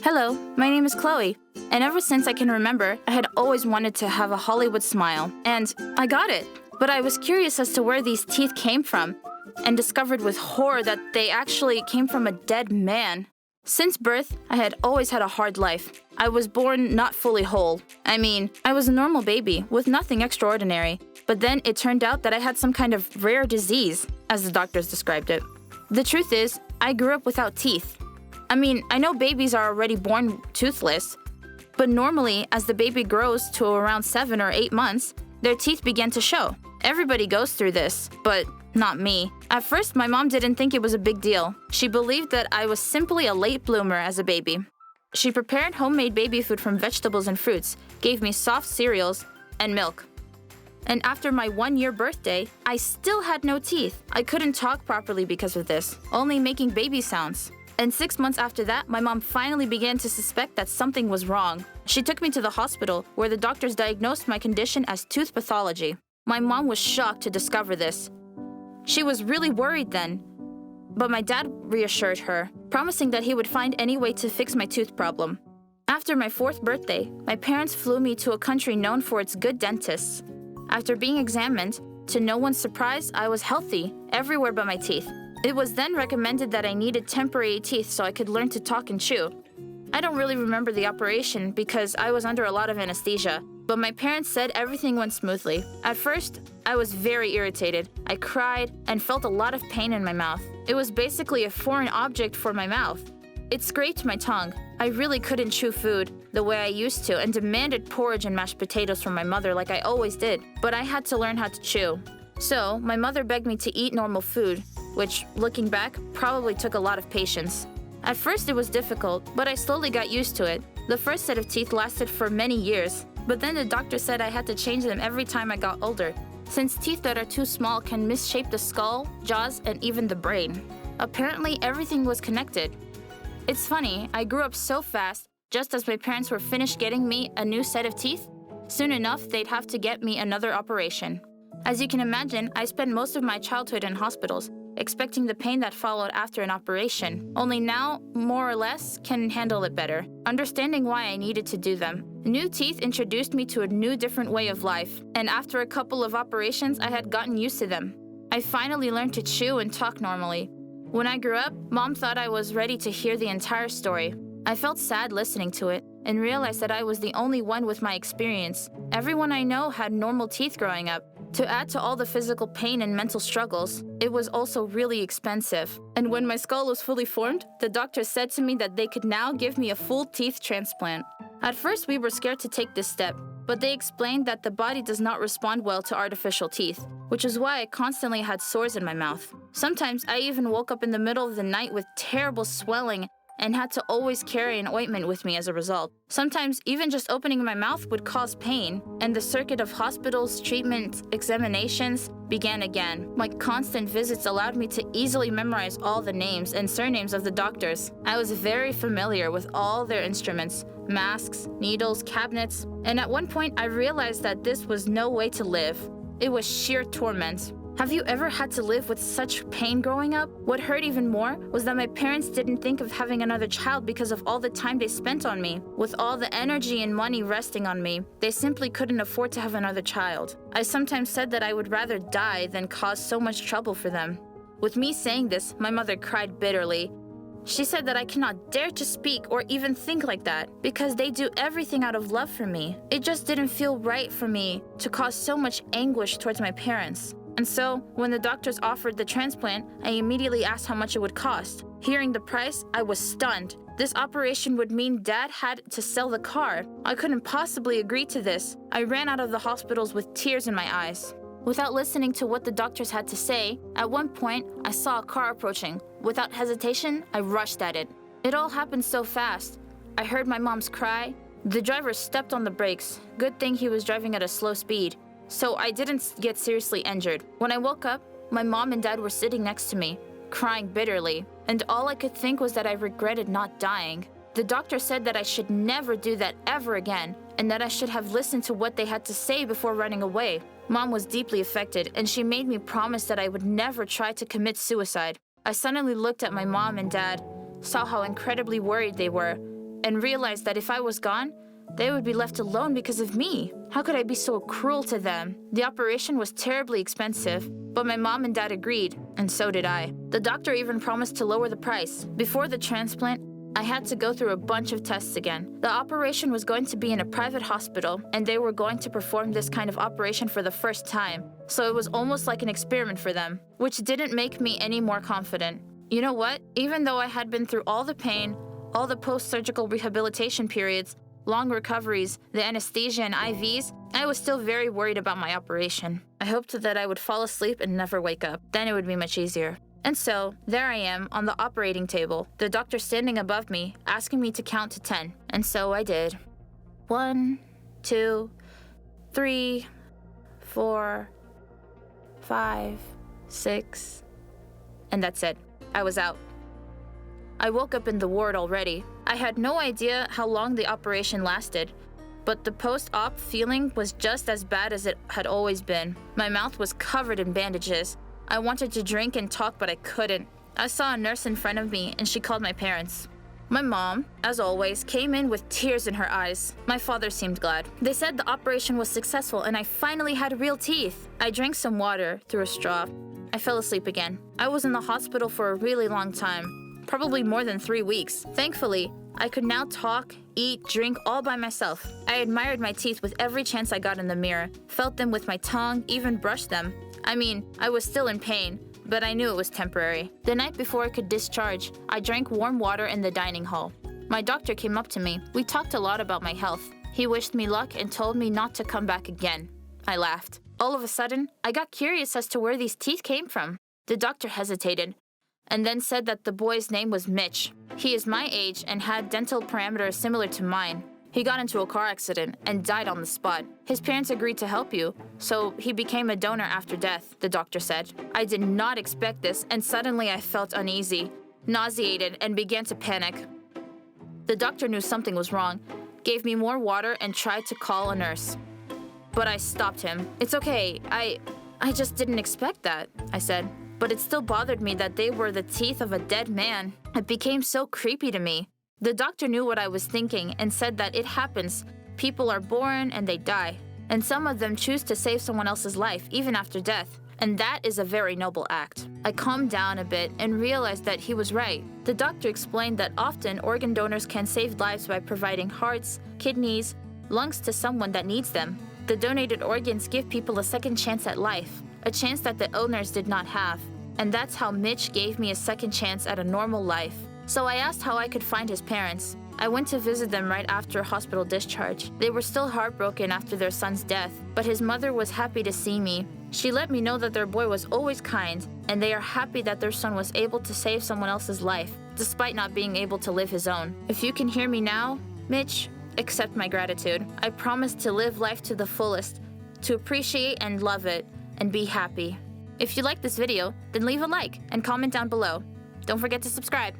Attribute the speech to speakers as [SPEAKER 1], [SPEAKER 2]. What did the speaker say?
[SPEAKER 1] Hello, my name is Chloe, and ever since I can remember, I had always wanted to have a Hollywood smile, and I got it. But I was curious as to where these teeth came from, and discovered with horror that they actually came from a dead man. Since birth, I had always had a hard life. I was born not fully whole. I mean, I was a normal baby with nothing extraordinary. But then it turned out that I had some kind of rare disease, as the doctors described it. The truth is, I grew up without teeth. I mean, I know babies are already born toothless, but normally, as the baby grows to around 7 or 8 months, their teeth begin to show. Everybody goes through this, but not me. At first, my mom didn't think it was a big deal. She believed that I was simply a late bloomer as a baby. She prepared homemade baby food from vegetables and fruits, gave me soft cereals, and milk. And after my 1-year birthday, I still had no teeth. I couldn't talk properly because of this, only making baby sounds. And 6 months after that, my mom finally began to suspect that something was wrong. She took me to the hospital, where the doctors diagnosed my condition as tooth pathology. My mom was shocked to discover this. She was really worried then, but my dad reassured her, promising that he would find any way to fix my tooth problem. After my 4th birthday, my parents flew me to a country known for its good dentists. After being examined, to no one's surprise, I was healthy, everywhere but my teeth. It was then recommended that I needed temporary teeth so I could learn to talk and chew. I don't really remember the operation because I was under a lot of anesthesia, but my parents said everything went smoothly. At first, I was very irritated. I cried and felt a lot of pain in my mouth. It was basically a foreign object for my mouth. It scraped my tongue. I really couldn't chew food the way I used to and demanded porridge and mashed potatoes from my mother like I always did, but I had to learn how to chew. So, my mother begged me to eat normal food, which, looking back, probably took a lot of patience. At first it was difficult, but I slowly got used to it. The first set of teeth lasted for many years, but then the doctor said I had to change them every time I got older, since teeth that are too small can misshape the skull, jaws, and even the brain. Apparently, everything was connected. It's funny, I grew up so fast, just as my parents were finished getting me a new set of teeth. Soon enough, they'd have to get me another operation. As you can imagine, I spent most of my childhood in hospitals, expecting the pain that followed after an operation. Only now, more or less, can handle it better, understanding why I needed to do them. New teeth introduced me to a new different way of life, and after a couple of operations, I had gotten used to them. I finally learned to chew and talk normally. When I grew up, Mom thought I was ready to hear the entire story. I felt sad listening to it, and realized that I was the only one with my experience. Everyone I know had normal teeth growing up. To add to all the physical pain and mental struggles, it was also really expensive. And when my skull was fully formed, the doctor said to me that they could now give me a full teeth transplant. At first, we were scared to take this step, but they explained that the body does not respond well to artificial teeth, which is why I constantly had sores in my mouth. Sometimes I even woke up in the middle of the night with terrible swelling and had to always carry an ointment with me as a result. Sometimes even just opening my mouth would cause pain, and the circuit of hospitals, treatments, examinations began again. My constant visits allowed me to easily memorize all the names and surnames of the doctors. I was very familiar with all their instruments, masks, needles, cabinets, and at one point I realized that this was no way to live. It was sheer torment. Have you ever had to live with such pain growing up? What hurt even more was that my parents didn't think of having another child because of all the time they spent on me. With all the energy and money resting on me, they simply couldn't afford to have another child. I sometimes said that I would rather die than cause so much trouble for them. With me saying this, my mother cried bitterly. She said that I cannot dare to speak or even think like that because they do everything out of love for me. It just didn't feel right for me to cause so much anguish towards my parents. And so, when the doctors offered the transplant, I immediately asked how much it would cost. Hearing the price, I was stunned. This operation would mean Dad had to sell the car. I couldn't possibly agree to this. I ran out of the hospitals with tears in my eyes. Without listening to what the doctors had to say, at one point, I saw a car approaching. Without hesitation, I rushed at it. It all happened so fast. I heard my mom's cry. The driver stepped on the brakes. Good thing he was driving at a slow speed, so I didn't get seriously injured. When I woke up, my mom and dad were sitting next to me, crying bitterly, and all I could think was that I regretted not dying. The doctor said that I should never do that ever again, and that I should have listened to what they had to say before running away. Mom was deeply affected, and she made me promise that I would never try to commit suicide. I suddenly looked at my mom and dad, saw how incredibly worried they were, and realized that if I was gone, they would be left alone because of me. How could I be so cruel to them? The operation was terribly expensive, but my mom and dad agreed, and so did I. The doctor even promised to lower the price. Before the transplant, I had to go through a bunch of tests again. The operation was going to be in a private hospital, and they were going to perform this kind of operation for the first time, so it was almost like an experiment for them, which didn't make me any more confident. You know what? Even though I had been through all the pain, all the post-surgical rehabilitation periods, long recoveries, the anesthesia and IVs, I was still very worried about my operation. I hoped that I would fall asleep and never wake up. Then it would be much easier. And so, there I am on the operating table, the doctor standing above me, asking me to count to 10. And so I did. 1, 2, 3, 4, 5, 6, and that's it. I was out. I woke up in the ward already. I had no idea how long the operation lasted, but the post-op feeling was just as bad as it had always been. My mouth was covered in bandages. I wanted to drink and talk, but I couldn't. I saw a nurse in front of me, and she called my parents. My mom, as always, came in with tears in her eyes. My father seemed glad. They said the operation was successful, and I finally had real teeth. I drank some water through a straw. I fell asleep again. I was in the hospital for a really long time. Probably more than 3 weeks. Thankfully, I could now talk, eat, drink all by myself. I admired my teeth with every chance I got in the mirror, felt them with my tongue, even brushed them. I mean, I was still in pain, but I knew it was temporary. The night before I could discharge, I drank warm water in the dining hall. My doctor came up to me. We talked a lot about my health. He wished me luck and told me not to come back again. I laughed. All of a sudden, I got curious as to where these teeth came from. The doctor hesitated, and then said that the boy's name was Mitch. He is my age and had dental parameters similar to mine. He got into a car accident and died on the spot. His parents agreed to help you, so he became a donor after death, the doctor said. I did not expect this, and suddenly I felt uneasy, nauseated, and began to panic. The doctor knew something was wrong, gave me more water, and tried to call a nurse. But I stopped him. It's okay, I just didn't expect that, I said. But it still bothered me that they were the teeth of a dead man. It became so creepy to me. The doctor knew what I was thinking and said that it happens. People are born and they die. And some of them choose to save someone else's life, even after death. And that is a very noble act. I calmed down a bit and realized that he was right. The doctor explained that often organ donors can save lives by providing hearts, kidneys, lungs to someone that needs them. The donated organs give people a second chance at life. A chance that the owners did not have. And that's how Mitch gave me a second chance at a normal life. So I asked how I could find his parents. I went to visit them right after hospital discharge. They were still heartbroken after their son's death, but his mother was happy to see me. She let me know that their boy was always kind, and they are happy that their son was able to save someone else's life, despite not being able to live his own. If you can hear me now, Mitch, accept my gratitude. I promise to live life to the fullest, to appreciate and love it, and be happy. If you like this video, then leave a like and comment down below. Don't forget to subscribe.